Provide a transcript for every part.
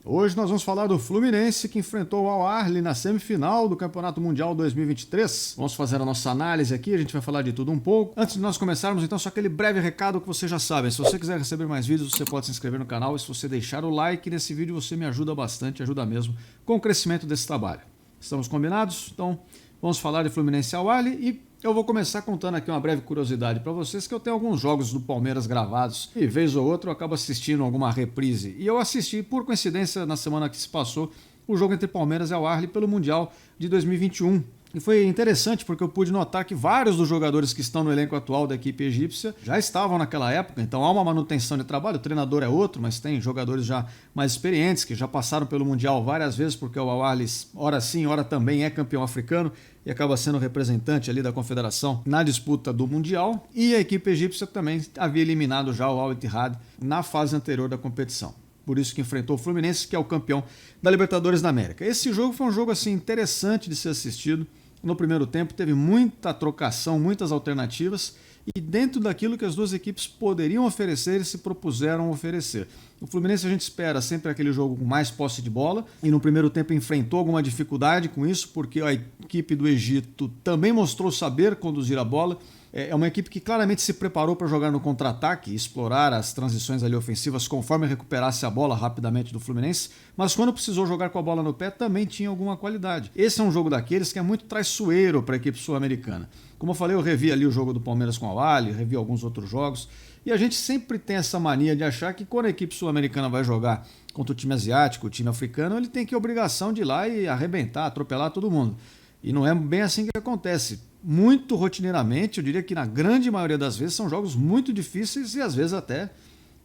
Hoje nós vamos falar do Fluminense que enfrentou o Al-Ahly na semifinal do Campeonato Mundial 2023. Vamos fazer a nossa análise aqui, a gente vai falar de tudo um pouco. Antes de nós começarmos, então, só aquele breve recado que vocês já sabem. Se você quiser receber mais vídeos, você pode se inscrever no canal e se você deixar o like nesse vídeo, você me ajuda bastante, ajuda mesmo com o crescimento desse trabalho. Estamos combinados? Então, vamos falar de Fluminense e Al-Ahly e eu vou começar contando aqui uma breve curiosidade para vocês, que eu tenho alguns jogos do Palmeiras gravados e vez ou outra eu acabo assistindo alguma reprise. E eu assisti, por coincidência, na semana que se passou, o jogo entre Palmeiras e Al-Ahly pelo Mundial de 2021. E foi interessante porque eu pude notar que vários dos jogadores que estão no elenco atual da equipe egípcia já estavam naquela época, então há uma manutenção de trabalho, o treinador é outro, mas tem jogadores já mais experientes que já passaram pelo Mundial várias vezes, porque o Al-Ahly, ora sim, ora também é campeão africano e acaba sendo representante ali da confederação na disputa do Mundial, e a equipe egípcia também havia eliminado já o Al-Ittihad na fase anterior da competição. Por isso que enfrentou o Fluminense, que é o campeão da Libertadores da América. Esse jogo foi um jogo assim interessante de ser assistido. No primeiro tempo teve muita trocação, muitas alternativas e dentro daquilo que as duas equipes poderiam oferecer e se propuseram oferecer. O Fluminense a gente espera sempre aquele jogo com mais posse de bola e no primeiro tempo enfrentou alguma dificuldade com isso porque a equipe do Egito também mostrou saber conduzir a bola. É uma equipe que claramente se preparou para jogar no contra-ataque, explorar as transições ali ofensivas conforme recuperasse a bola rapidamente do Fluminense, mas quando precisou jogar com a bola no pé também tinha alguma qualidade. Esse é um jogo daqueles que é muito traiçoeiro para a equipe sul-americana. Como eu falei, eu revi ali o jogo do Palmeiras com o Al-Ahly, revi alguns outros jogos, e a gente sempre tem essa mania de achar que quando a equipe sul-americana vai jogar contra o time asiático, o time africano, ele tem que a obrigação de ir lá e arrebentar, atropelar todo mundo. E não é bem assim que acontece. Muito rotineiramente, eu diria que na grande maioria das vezes são jogos muito difíceis e às vezes até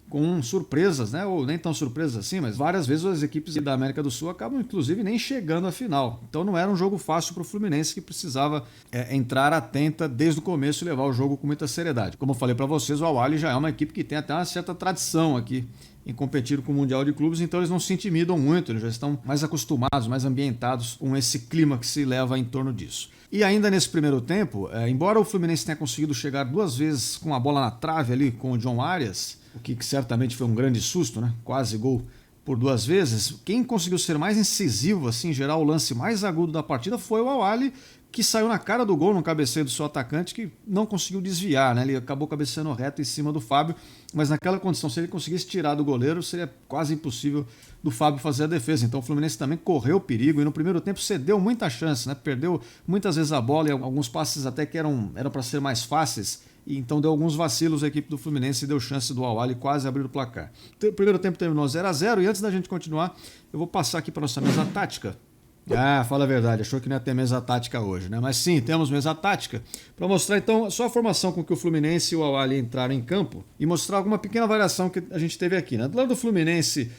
com surpresas, né? Ou nem tão surpresas assim, mas várias vezes as equipes da América do Sul acabam inclusive nem chegando à final. Então não era um jogo fácil para o Fluminense, que precisava entrar atenta desde o começo e levar o jogo com muita seriedade. Como eu falei para vocês, o Al-Ahly já é uma equipe que tem até uma certa tradição aqui em competir com o Mundial de Clubes, então eles não se intimidam muito, eles já estão mais acostumados, mais ambientados com esse clima que se leva em torno disso. E ainda nesse primeiro tempo, embora o Fluminense tenha conseguido chegar duas vezes com a bola na trave ali com o John Arias, o que certamente foi um grande susto, né? Quase gol por duas vezes, quem conseguiu ser mais incisivo, assim, gerar o lance mais agudo da partida foi o Al-Ahly, que saiu na cara do gol no cabeceio do seu atacante, que não conseguiu desviar, né? Ele acabou cabeceando reto em cima do Fábio, mas naquela condição, se ele conseguisse tirar do goleiro, seria quase impossível do Fábio fazer a defesa. Então o Fluminense também correu perigo e no primeiro tempo cedeu muita chance, né? Perdeu muitas vezes a bola e alguns passes até que eram para ser mais fáceis, e então deu alguns vacilos à equipe do Fluminense e deu chance do Al-Ahly quase abrir o placar. O primeiro tempo terminou 0-0 e antes da gente continuar, eu vou passar aqui para nossa mesa tática. Fala a verdade, achou que não ia ter mesa tática hoje, né? Mas sim, temos mesa tática para mostrar então só a formação com que o Fluminense e o Al-Ahly entraram em campo e mostrar alguma pequena variação que a gente teve aqui, né? Do lado do Fluminense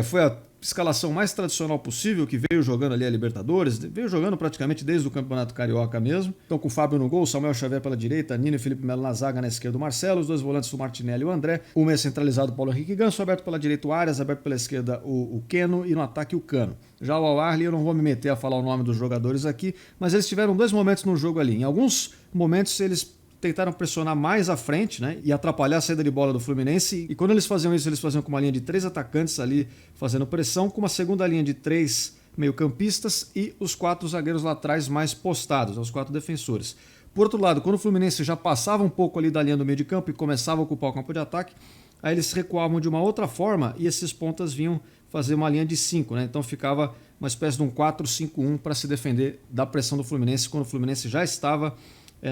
foi a escalação mais tradicional possível, que veio jogando ali a Libertadores, veio jogando praticamente desde o Campeonato Carioca mesmo. Então com o Fábio no gol, Samuel Xavier pela direita, Nino e Felipe Melo na zaga, na esquerda o Marcelo, os dois volantes o Martinelli e o André, o meia centralizado Paulo Henrique Ganso, aberto pela direita o Arias, aberto pela esquerda o Keno e no ataque o Cano. Já o Al-Ahly, eu não vou me meter a falar o nome dos jogadores aqui, mas eles tiveram dois momentos no jogo ali. Em alguns momentos eles tentaram pressionar mais à frente, né, e atrapalhar a saída de bola do Fluminense. E quando eles faziam isso, eles faziam com uma linha de 3 atacantes ali fazendo pressão, com uma segunda linha de 3 meio-campistas e os 4 zagueiros laterais mais postados, os 4 defensores. Por outro lado, quando o Fluminense já passava um pouco ali da linha do meio de campo e começava a ocupar o campo de ataque, aí eles recuavam de uma outra forma e esses pontas vinham fazer uma linha de 5, né? Então ficava uma espécie de um 4-5-1 para se defender da pressão do Fluminense quando o Fluminense já estava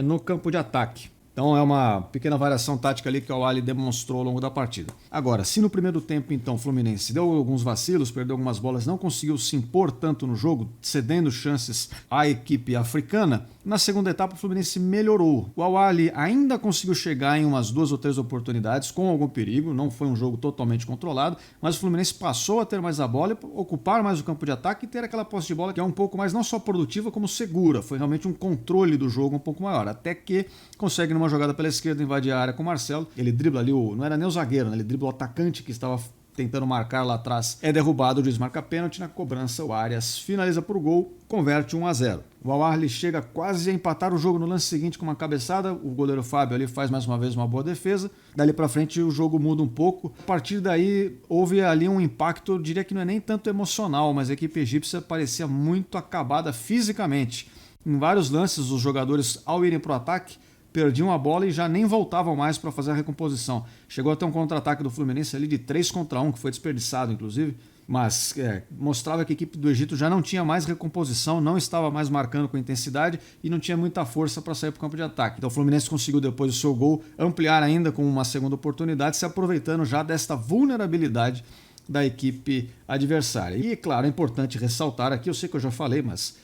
no campo de ataque. Então é uma pequena variação tática ali que o Al-Ahly demonstrou ao longo da partida. Agora, se no primeiro tempo então o Fluminense deu alguns vacilos, perdeu algumas bolas, não conseguiu se impor tanto no jogo, cedendo chances à equipe africana, na segunda etapa o Fluminense melhorou. O Al-Ahly ainda conseguiu chegar em umas 2 ou 3 oportunidades com algum perigo, não foi um jogo totalmente controlado, mas o Fluminense passou a ter mais a bola, ocupar mais o campo de ataque e ter aquela posse de bola que é um pouco mais não só produtiva como segura. Foi realmente um controle do jogo um pouco maior, até que consegue numa jogada pela esquerda invadir a área com o Marcelo, ele dribla ali não era nem o zagueiro, né? Ele dribla o atacante que estava tentando marcar lá atrás, é derrubado, o juiz marca pênalti. Na cobrança, o Arias finaliza por gol, converte 1-0. O Al Ahly chega quase a empatar o jogo no lance seguinte com uma cabeçada. O goleiro Fábio ali faz mais uma vez uma boa defesa. Dali pra frente o jogo muda um pouco. A partir daí houve ali um impacto, eu diria que não é nem tanto emocional, mas a equipe egípcia parecia muito acabada fisicamente. Em vários lances, os jogadores, ao irem pro ataque, perdiam a bola e já nem voltavam mais para fazer a recomposição. Chegou até um contra-ataque do Fluminense ali de 3-1, que foi desperdiçado, inclusive. Mas mostrava que a equipe do Egito já não tinha mais recomposição, não estava mais marcando com intensidade e não tinha muita força para sair para o campo de ataque. Então o Fluminense conseguiu, depois do seu gol, ampliar ainda com uma segunda oportunidade, se aproveitando já desta vulnerabilidade da equipe adversária. E, claro, é importante ressaltar aqui, eu sei que eu já falei, mas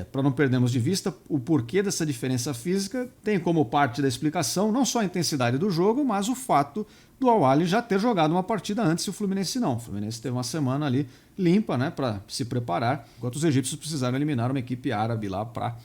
para não perdermos de vista, o porquê dessa diferença física tem como parte da explicação não só a intensidade do jogo, mas o fato do Al Ahly já ter jogado uma partida antes e o Fluminense não. O Fluminense teve uma semana ali limpa, né, para se preparar, enquanto os egípcios precisaram eliminar uma equipe árabe lá para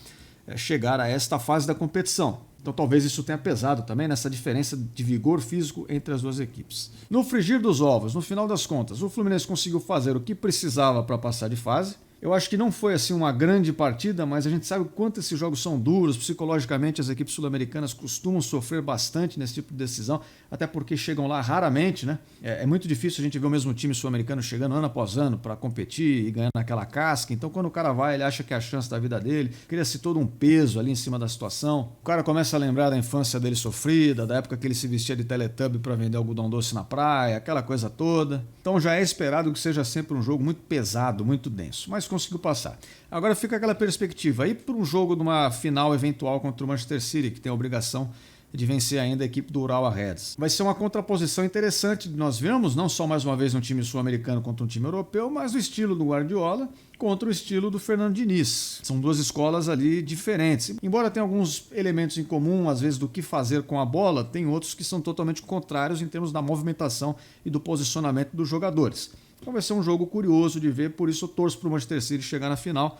chegar a esta fase da competição. Então talvez isso tenha pesado também nessa diferença de vigor físico entre as duas equipes. No frigir dos ovos, no final das contas, o Fluminense conseguiu fazer o que precisava para passar de fase. Eu acho que não foi assim uma grande partida, mas a gente sabe o quanto esses jogos são duros. Psicologicamente, as equipes sul-americanas costumam sofrer bastante nesse tipo de decisão, até porque chegam lá raramente, né? É muito difícil a gente ver o mesmo time sul-americano chegando ano após ano para competir e ganhando aquela casca. Então, quando o cara vai, ele acha que é a chance da vida dele, cria-se todo um peso ali em cima da situação. O cara começa a lembrar da infância dele sofrida, da época que ele se vestia de Teletubby para vender algodão doce na praia, aquela coisa toda. Então, já é esperado que seja sempre um jogo muito pesado, muito denso. Mas conseguiu passar. Agora fica aquela perspectiva aí para um jogo de uma final eventual contra o Manchester City, que tem a obrigação de vencer ainda a equipe do Urawa Reds. Vai ser uma contraposição interessante de nós vermos, não só mais uma vez um time sul-americano contra um time europeu, mas o estilo do Guardiola contra o estilo do Fernando Diniz. São duas escolas ali diferentes. Embora tenha alguns elementos em comum, às vezes, do que fazer com a bola, tem outros que são totalmente contrários em termos da movimentação e do posicionamento dos jogadores. Então vai ser um jogo curioso de ver, por isso eu torço para o Manchester City chegar na final,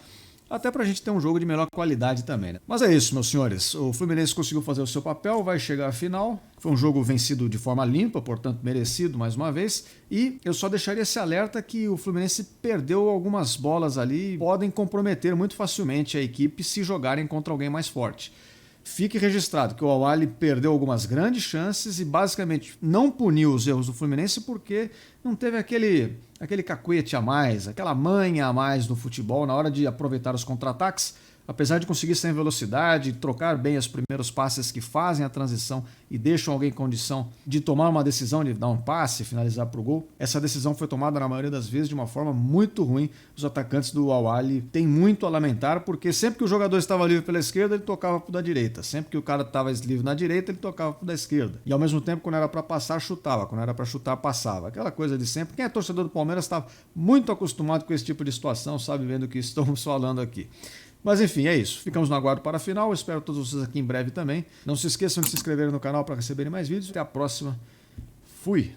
até para a gente ter um jogo de melhor qualidade também, né? Mas é isso, meus senhores. O Fluminense conseguiu fazer o seu papel, vai chegar à final. Foi um jogo vencido de forma limpa, portanto merecido mais uma vez. E eu só deixaria esse alerta que o Fluminense perdeu algumas bolas ali, podem comprometer muito facilmente a equipe se jogarem contra alguém mais forte. Fique registrado que o Al Ahly perdeu algumas grandes chances e basicamente não puniu os erros do Fluminense porque não teve aquele cacuete a mais, aquela manha a mais no futebol na hora de aproveitar os contra-ataques. Apesar de conseguir sem velocidade, trocar bem os primeiros passes que fazem a transição e deixam alguém em condição de tomar uma decisão, de dar um passe, finalizar para o gol, essa decisão foi tomada na maioria das vezes de uma forma muito ruim. Os atacantes do Al Ahly têm muito a lamentar, porque sempre que o jogador estava livre pela esquerda, ele tocava para o da direita. Sempre que o cara estava livre na direita, ele tocava para o da esquerda. E ao mesmo tempo, quando era para passar, chutava. Quando era para chutar, passava. Aquela coisa de sempre. Quem é torcedor do Palmeiras está muito acostumado com esse tipo de situação, sabe vendo o que estamos falando aqui. Mas enfim, é isso. Ficamos no aguardo para a final. Eu espero todos vocês aqui em breve também. Não se esqueçam de se inscrever no canal para receberem mais vídeos. Até a próxima. Fui!